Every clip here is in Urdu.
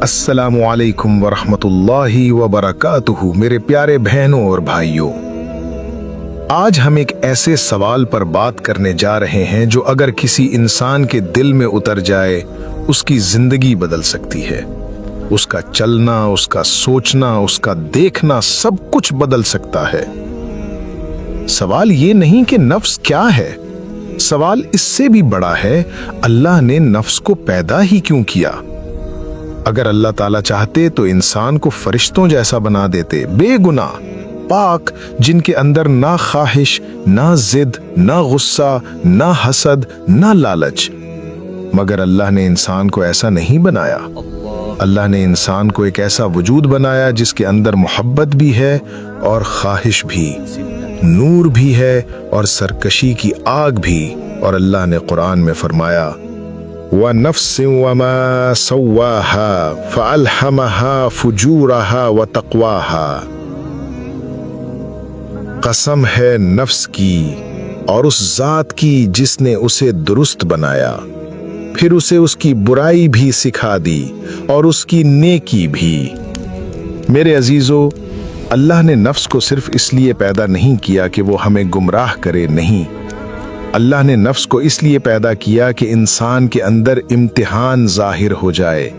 السلام علیکم ورحمۃ اللہ وبرکاتہ۔ میرے پیارے بہنوں اور بھائیوں، آج ہم ایک ایسے سوال پر بات کرنے جا رہے ہیں جو اگر کسی انسان کے دل میں اتر جائے اس کی زندگی بدل سکتی ہے۔ اس کا چلنا، اس کا سوچنا، اس کا دیکھنا، سب کچھ بدل سکتا ہے۔ سوال یہ نہیں کہ نفس کیا ہے، سوال اس سے بھی بڑا ہے، اللہ نے نفس کو پیدا ہی کیوں کیا؟ اگر اللہ تعالیٰ چاہتے تو انسان کو فرشتوں جیسا بنا دیتے، بے گناہ، پاک، جن کے اندر نہ خواہش، نہ ضد، نہ غصہ، نہ حسد، نہ لالچ۔ مگر اللہ نے انسان کو ایسا نہیں بنایا۔ اللہ نے انسان کو ایک ایسا وجود بنایا جس کے اندر محبت بھی ہے اور خواہش بھی، نور بھی ہے اور سرکشی کی آگ بھی۔ اور اللہ نے قرآن میں فرمایا وَنَفْسٍ وَمَا سَوَّاهَا فَأَلْهَمَهَا فُجُورَهَا وَتَقْوَاهَا۔ قسم ہے نفس کی اور اس ذات کی جس نے اسے درست بنایا، پھر اسے اس کی برائی بھی سکھا دی اور اس کی نیکی بھی۔ میرے عزیزو، اللہ نے نفس کو صرف اس لیے پیدا نہیں کیا کہ وہ ہمیں گمراہ کرے، نہیں۔ اللہ نے نفس کو اس لیے پیدا کیا کہ انسان کے اندر امتحان ظاہر ہو جائے۔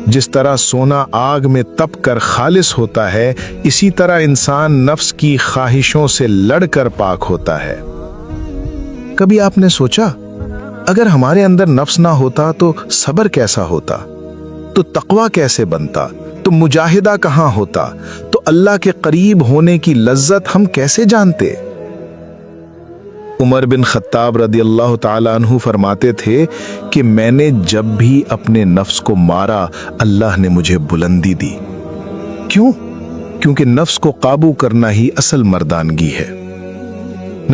جس طرح سونا آگ میں تپ کر خالص ہوتا ہے، اسی طرح انسان نفس کی خواہشوں سے لڑ کر پاک ہوتا ہے۔ کبھی آپ نے سوچا اگر ہمارے اندر نفس نہ ہوتا تو صبر کیسا ہوتا، تو تقوی کیسے بنتا، تو مجاہدہ کہاں ہوتا، تو اللہ کے قریب ہونے کی لذت ہم کیسے جانتے؟ عمر بن خطاب رضی اللہ تعالیٰ عنہ فرماتے تھے کہ میں نے جب بھی اپنے نفس کو مارا، اللہ نے مجھے بلندی دی۔ کیوں؟ کیونکہ نفس کو قابو کرنا ہی اصل مردانگی ہے۔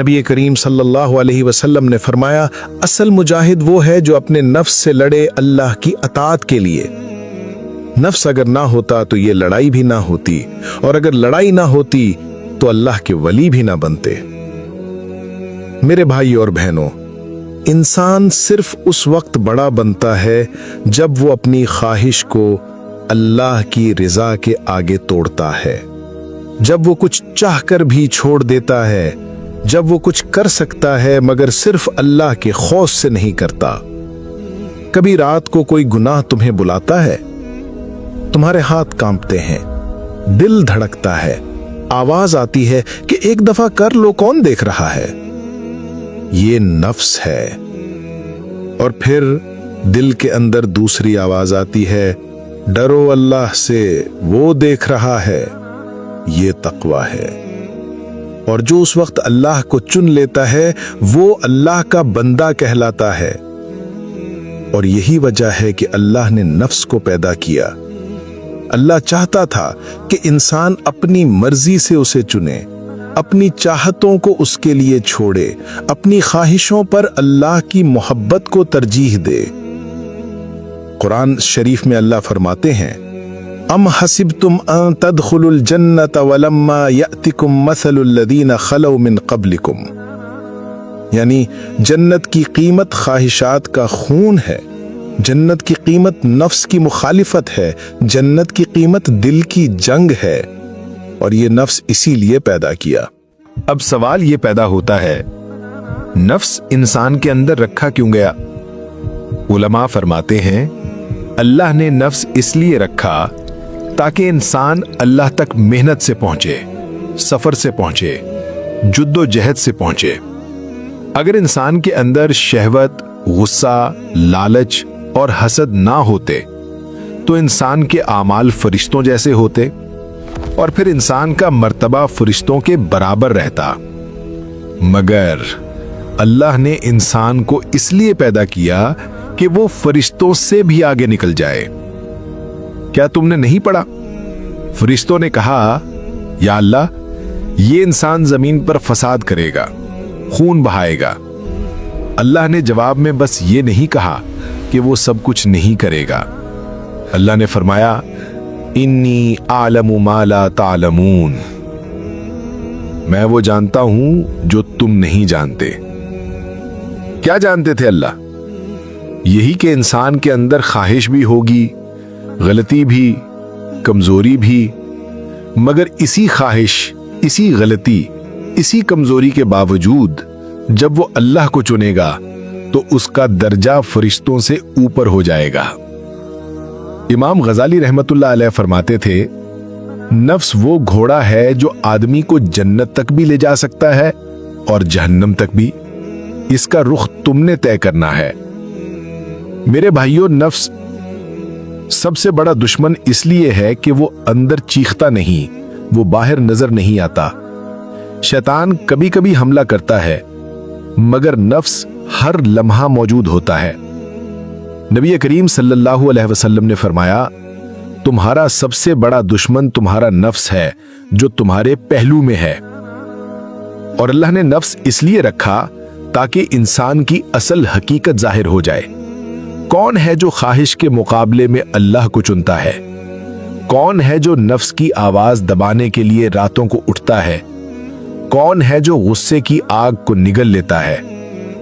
نبی کریم صلی اللہ علیہ وسلم نے فرمایا، اصل مجاہد وہ ہے جو اپنے نفس سے لڑے اللہ کی اطاعت کے لیے۔ نفس اگر نہ ہوتا تو یہ لڑائی بھی نہ ہوتی، اور اگر لڑائی نہ ہوتی تو اللہ کے ولی بھی نہ بنتے۔ میرے بھائی اور بہنوں، انسان صرف اس وقت بڑا بنتا ہے جب وہ اپنی خواہش کو اللہ کی رضا کے آگے توڑتا ہے، جب وہ کچھ چاہ کر بھی چھوڑ دیتا ہے، جب وہ کچھ کر سکتا ہے مگر صرف اللہ کے خوف سے نہیں کرتا۔ کبھی رات کو کوئی گناہ تمہیں بلاتا ہے، تمہارے ہاتھ کانپتے ہیں، دل دھڑکتا ہے، آواز آتی ہے کہ ایک دفعہ کر لو، کون دیکھ رہا ہے؟ یہ نفس ہے۔ اور پھر دل کے اندر دوسری آواز آتی ہے، ڈرو اللہ سے، وہ دیکھ رہا ہے۔ یہ تقوی ہے۔ اور جو اس وقت اللہ کو چن لیتا ہے وہ اللہ کا بندہ کہلاتا ہے۔ اور یہی وجہ ہے کہ اللہ نے نفس کو پیدا کیا۔ اللہ چاہتا تھا کہ انسان اپنی مرضی سے اسے چنے، اپنی چاہتوں کو اس کے لیے چھوڑے، اپنی خواہشوں پر اللہ کی محبت کو ترجیح دے۔ قرآن شریف میں اللہ فرماتے ہیں، ام حسبتم ان تدخلوا الجنة ولما يأتكم مثل الذين خلوا من قبلكم، یعنی جنت کی قیمت خواہشات کا خون ہے، جنت کی قیمت نفس کی مخالفت ہے، جنت کی قیمت دل کی جنگ ہے، اور یہ نفس اسی لیے پیدا کیا۔ اب سوال یہ پیدا ہوتا ہے، نفس انسان کے اندر رکھا کیوں گیا؟ علماء فرماتے ہیں، اللہ نے نفس اس لیے رکھا تاکہ انسان اللہ تک محنت سے پہنچے، سفر سے پہنچے، جد و جہد سے پہنچے۔ اگر انسان کے اندر شہوت، غصہ، لالچ اور حسد نہ ہوتے تو انسان کے اعمال فرشتوں جیسے ہوتے، اور پھر انسان کا مرتبہ فرشتوں کے برابر رہتا۔ مگر اللہ نے انسان کو اس لیے پیدا کیا کہ وہ فرشتوں سے بھی آگے نکل جائے۔ کیا تم نے نہیں پڑھا؟ فرشتوں نے کہا، یا اللہ، یہ انسان زمین پر فساد کرے گا، خون بہائے گا۔ اللہ نے جواب میں بس یہ نہیں کہا کہ وہ سب کچھ نہیں کرے گا۔ اللہ نے فرمایا، انی اعلم ما لا تعلمون، میں وہ جانتا ہوں جو تم نہیں جانتے۔ کیا جانتے تھے اللہ؟ یہی کہ انسان کے اندر خواہش بھی ہوگی، غلطی بھی، کمزوری بھی، مگر اسی خواہش، اسی غلطی، اسی کمزوری کے باوجود جب وہ اللہ کو چنے گا تو اس کا درجہ فرشتوں سے اوپر ہو جائے گا۔ امام غزالی رحمت اللہ علیہ فرماتے تھے، نفس وہ گھوڑا ہے جو آدمی کو جنت تک بھی لے جا سکتا ہے اور جہنم تک بھی، اس کا رخ تم نے طے کرنا ہے۔ میرے بھائیوں، نفس سب سے بڑا دشمن اس لیے ہے کہ وہ اندر چیختا نہیں، وہ باہر نظر نہیں آتا۔ شیطان کبھی کبھی حملہ کرتا ہے مگر نفس ہر لمحہ موجود ہوتا ہے۔ نبی کریم صلی اللہ علیہ وسلم نے فرمایا، تمہارا سب سے بڑا دشمن تمہارا نفس ہے جو تمہارے پہلو میں ہے۔ اور اللہ نے نفس اس لیے رکھا تاکہ انسان کی اصل حقیقت ظاہر ہو جائے۔ کون ہے جو خواہش کے مقابلے میں اللہ کو چنتا ہے؟ کون ہے جو نفس کی آواز دبانے کے لیے راتوں کو اٹھتا ہے؟ کون ہے جو غصے کی آگ کو نگل لیتا ہے؟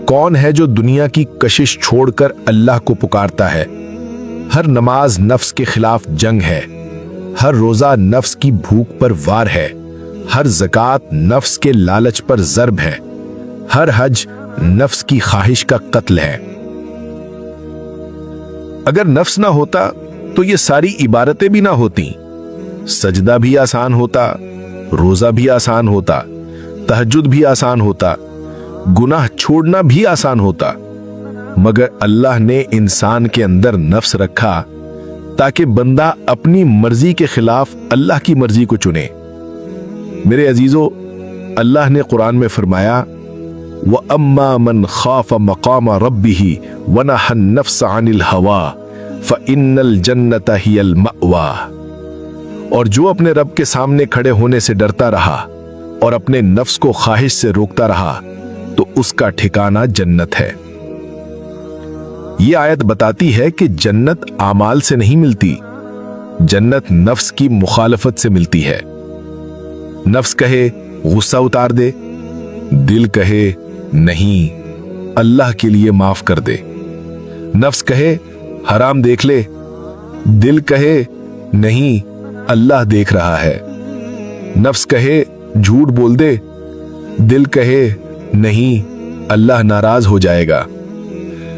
کون ہے جو دنیا کی کشش چھوڑ کر اللہ کو پکارتا ہے؟ ہر نماز نفس کے خلاف جنگ ہے، ہر روزہ نفس کی بھوک پر وار ہے، ہر زکوٰۃ نفس کے لالچ پر ضرب ہے، ہر حج نفس کی خواہش کا قتل ہے۔ اگر نفس نہ ہوتا تو یہ ساری عبادتیں بھی نہ ہوتی، سجدہ بھی آسان ہوتا، روزہ بھی آسان ہوتا، تہجد بھی آسان ہوتا، گناہ چھوڑنا بھی آسان ہوتا، مگر اللہ نے انسان کے اندر نفس رکھا تاکہ بندہ اپنی مرضی کے خلاف اللہ کی مرضی کو چنے۔ میرے عزیزو، اللہ نے قرآن میں فرمایا، وَأَمَّا مَنْ خَافَ مَقَامَ رَبِّهِ وَنَهَى النَّفْسَ عَنِ الْهَوَىٰ فَإِنَّ الْجَنَّةَ هِيَ الْمَأْوَىٰ، اور جو اپنے رب کے سامنے کھڑے ہونے سے ڈرتا رہا اور اپنے نفس کو خواہش سے روکتا رہا تو اس کا ٹھکانہ جنت ہے۔ یہ آیت بتاتی ہے کہ جنت اعمال سے نہیں ملتی، جنت نفس کی مخالفت سے ملتی ہے۔ نفس کہے غصہ اتار دے، دل کہے نہیں اللہ کے لیے معاف کر دے۔ نفس کہے حرام دیکھ لے، دل کہے نہیں اللہ دیکھ رہا ہے۔ نفس کہے جھوٹ بول دے، دل کہے نہیں اللہ ناراض ہو جائے گا۔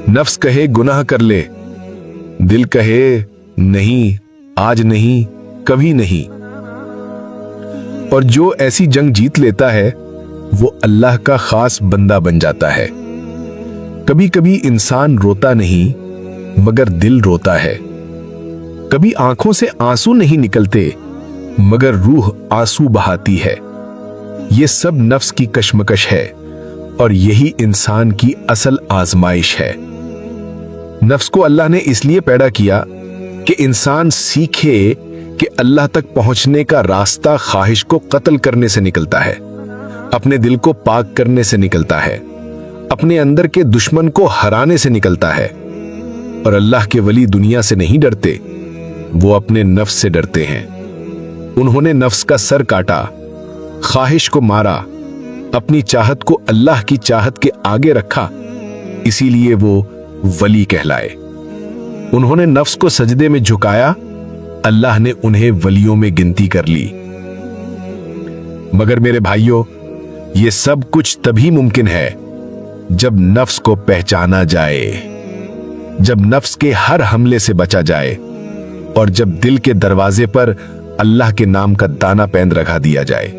نفس کہے گناہ کر لے، دل کہے نہیں آج نہیں کبھی نہیں۔ اور جو ایسی جنگ جیت لیتا ہے وہ اللہ کا خاص بندہ بن جاتا ہے۔ کبھی کبھی انسان روتا نہیں مگر دل روتا ہے، کبھی آنکھوں سے آنسو نہیں نکلتے مگر روح آنسو بہاتی ہے۔ یہ سب نفس کی کشمکش ہے اور یہی انسان کی اصل آزمائش ہے۔ نفس کو اللہ نے اس لیے پیدا کیا کہ انسان سیکھے کہ اللہ تک پہنچنے کا راستہ خواہش کو قتل کرنے سے نکلتا ہے، اپنے دل کو پاک کرنے سے نکلتا ہے، اپنے اندر کے دشمن کو ہرانے سے نکلتا ہے۔ اور اللہ کے ولی دنیا سے نہیں ڈرتے، وہ اپنے نفس سے ڈرتے ہیں۔ انہوں نے نفس کا سر کاٹا، خواہش کو مارا، اپنی چاہت کو اللہ کی چاہت کے آگے رکھا، اسی لیے وہ ولی کہلائے۔ انہوں نے نفس کو سجدے میں جھکایا، اللہ نے انہیں ولیوں میں گنتی کر لی۔ مگر میرے بھائیوں، یہ سب کچھ تبھی ممکن ہے جب نفس کو پہچانا جائے، جب نفس کے ہر حملے سے بچا جائے، اور جب دل کے دروازے پر اللہ کے نام کا دانہ پیند رکھا دیا جائے۔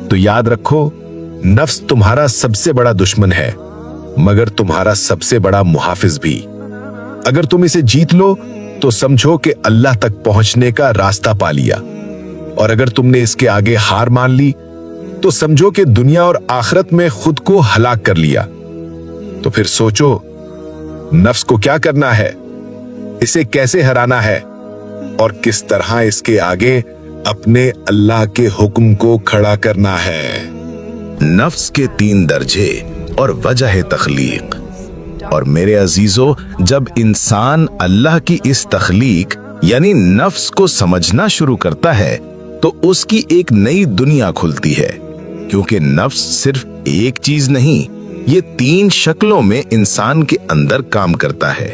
تو یاد رکھو، نفس تمہارا سب سے بڑا دشمن ہے مگر تمہارا سب سے بڑا محافظ بھی۔ اگر تم اسے جیت لو تو سمجھو کہ اللہ تک پہنچنے کا راستہ پا لیا، اور اگر تم نے اس کے آگے ہار مان لی تو سمجھو کہ دنیا اور آخرت میں خود کو ہلاک کر لیا۔ تو پھر سوچو، نفس کو کیا کرنا ہے، اسے کیسے ہرانا ہے، اور کس طرح اس کے آگے اپنے اللہ کے حکم کو کھڑا کرنا ہے۔ نفس کے 3 درجے اور وجہ تخلیق۔ اور میرے عزیزو، جب انسان اللہ کی اس تخلیق یعنی نفس کو سمجھنا شروع کرتا ہے تو اس کی ایک نئی دنیا کھلتی ہے، کیونکہ نفس صرف ایک چیز نہیں، یہ 3 شکلوں میں انسان کے اندر کام کرتا ہے۔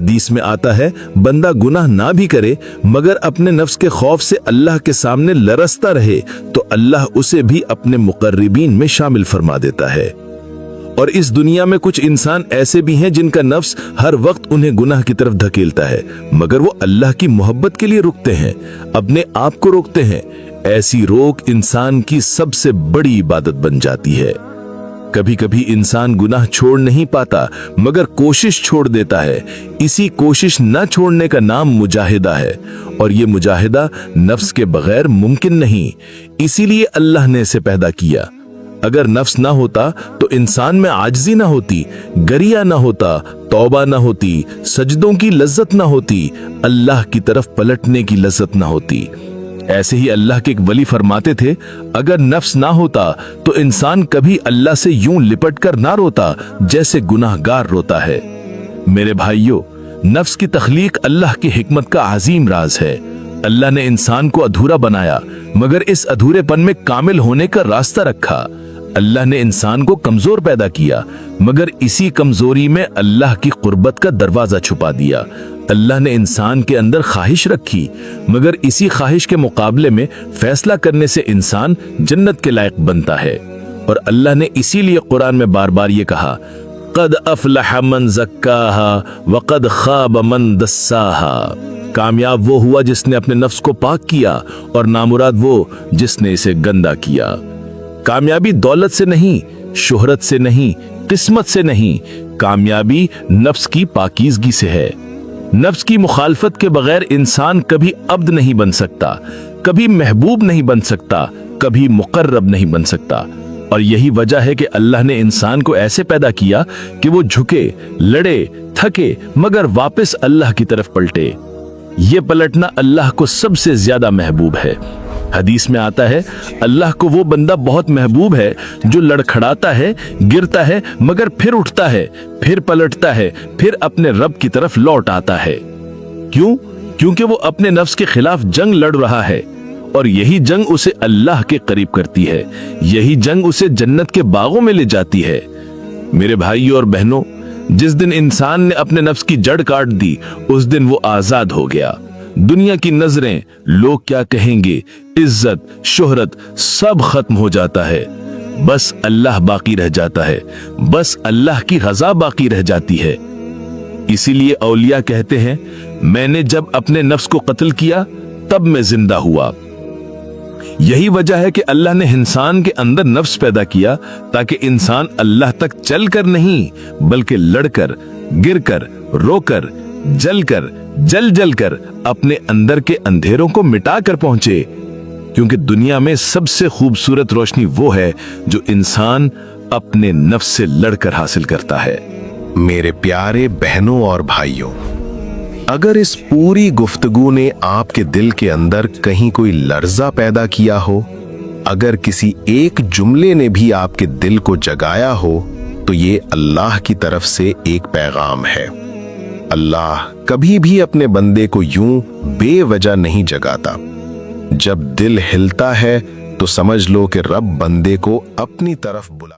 حدیث میں آتا ہے بندہ گناہ نہ بھی کرے مگر اپنے نفس کے خوف سے اللہ کے سامنے لرزتا رہے تو اللہ اسے بھی اپنے مقربین میں شامل فرما دیتا ہے۔ اور اس دنیا میں کچھ انسان ایسے بھی ہیں جن کا نفس ہر وقت انہیں گناہ کی طرف دھکیلتا ہے مگر وہ اللہ کی محبت کے لیے رکتے ہیں، اپنے آپ کو روکتے ہیں۔ ایسی روک انسان کی سب سے بڑی عبادت بن جاتی ہے۔ کبھی کبھی انسان گناہ چھوڑ نہیں پاتا مگر کوشش چھوڑ دیتا ہے۔ اسی کوشش نہ چھوڑنے کا نام مجاہدہ ہے، اور یہ مجاہدہ نفس کے بغیر ممکن نہیں، اسی لیے اللہ نے اسے پیدا کیا۔ اگر نفس نہ ہوتا تو انسان میں عاجزی نہ ہوتی، گریہ نہ ہوتا، توبہ نہ ہوتی، سجدوں کی لذت نہ ہوتی، اللہ کی طرف پلٹنے کی لذت نہ ہوتی۔ ایسے ہی اللہ کے ایک ولی فرماتے تھے اگر نفس نہ ہوتا تو انسان کبھی اللہ سے یوں لپٹ کر نہ روتا جیسے گناہگار روتا ہے۔ میرے بھائیوں، نفس کی تخلیق اللہ کی حکمت کا عظیم راز ہے۔ اللہ نے انسان کو ادھورا بنایا مگر اس ادھورے پن میں کامل ہونے کا راستہ رکھا۔ اللہ نے انسان کو کمزور پیدا کیا مگر اسی کمزوری میں اللہ کی قربت کا دروازہ چھپا دیا۔ اللہ نے انسان کے اندر خواہش رکھی مگر اسی خواہش کے مقابلے میں فیصلہ کرنے سے انسان جنت کے لائق بنتا ہے۔ اور اللہ نے اسی لیے قرآن میں بار بار یہ کہا قد افلح من زکاہا وقد خاب من دساہا، کامیاب وہ ہوا جس نے اپنے نفس کو پاک کیا اور نامراد وہ جس نے اسے گندا کیا۔ کامیابی دولت سے نہیں، شہرت سے نہیں، قسمت سے نہیں، کامیابی نفس کی پاکیزگی سے ہے۔ نفس کی مخالفت کے بغیر انسان کبھی عبد نہیں بن سکتا، کبھی محبوب نہیں بن سکتا، کبھی مقرب نہیں بن سکتا۔ اور یہی وجہ ہے کہ اللہ نے انسان کو ایسے پیدا کیا کہ وہ جھکے، لڑے، تھکے مگر واپس اللہ کی طرف پلٹے۔ یہ پلٹنا اللہ کو سب سے زیادہ محبوب ہے۔ حدیث میں آتا ہے اللہ کو وہ بندہ بہت محبوب ہے جو لڑکھڑاتا ہے، گرتا ہے مگر پھر اٹھتا ہے، پھر پلٹتا ہے، پھر اپنے رب کی طرف لوٹ آتا ہے۔ کیوں؟ کیونکہ وہ اپنے نفس کے خلاف جنگ لڑ رہا ہے، اور یہی جنگ اسے اللہ کے قریب کرتی ہے، یہی جنگ اسے جنت کے باغوں میں لے جاتی ہے۔ میرے بھائیوں اور بہنوں، جس دن انسان نے اپنے نفس کی جڑ کاٹ دی اس دن وہ آزاد ہو گیا۔ دنیا کی نظریں، لوگ کیا کہیں گے، عزت، شہرت سب ختم ہو جاتا ہے، بس اللہ باقی رہ جاتا ہے، بس اللہ کی رضا باقی رہ جاتی ہے۔ اسی لیے اولیاء کہتے ہیں میں نے جب اپنے نفس کو قتل کیا تب میں زندہ ہوا۔ یہی وجہ ہے کہ اللہ نے انسان کے اندر نفس پیدا کیا تاکہ انسان اللہ تک چل کر نہیں بلکہ لڑ کر، گر کر، رو کر، جل کر، جل کر اپنے اندر کے اندھیروں کو مٹا کر پہنچے، کیونکہ دنیا میں سب سے خوبصورت روشنی وہ ہے جو انسان اپنے نفس سے لڑ کر حاصل کرتا ہے۔ میرے پیارے بہنوں اور بھائیوں، اگر اس پوری گفتگو نے آپ کے دل کے اندر کہیں کوئی لرزہ پیدا کیا ہو، اگر کسی ایک جملے نے بھی آپ کے دل کو جگایا ہو، تو یہ اللہ کی طرف سے ایک پیغام ہے۔ اللہ کبھی بھی اپنے بندے کو یوں بے وجہ نہیں جگاتا۔ جب دل ہلتا ہے تو سمجھ لو کہ رب بندے کو اپنی طرف بلا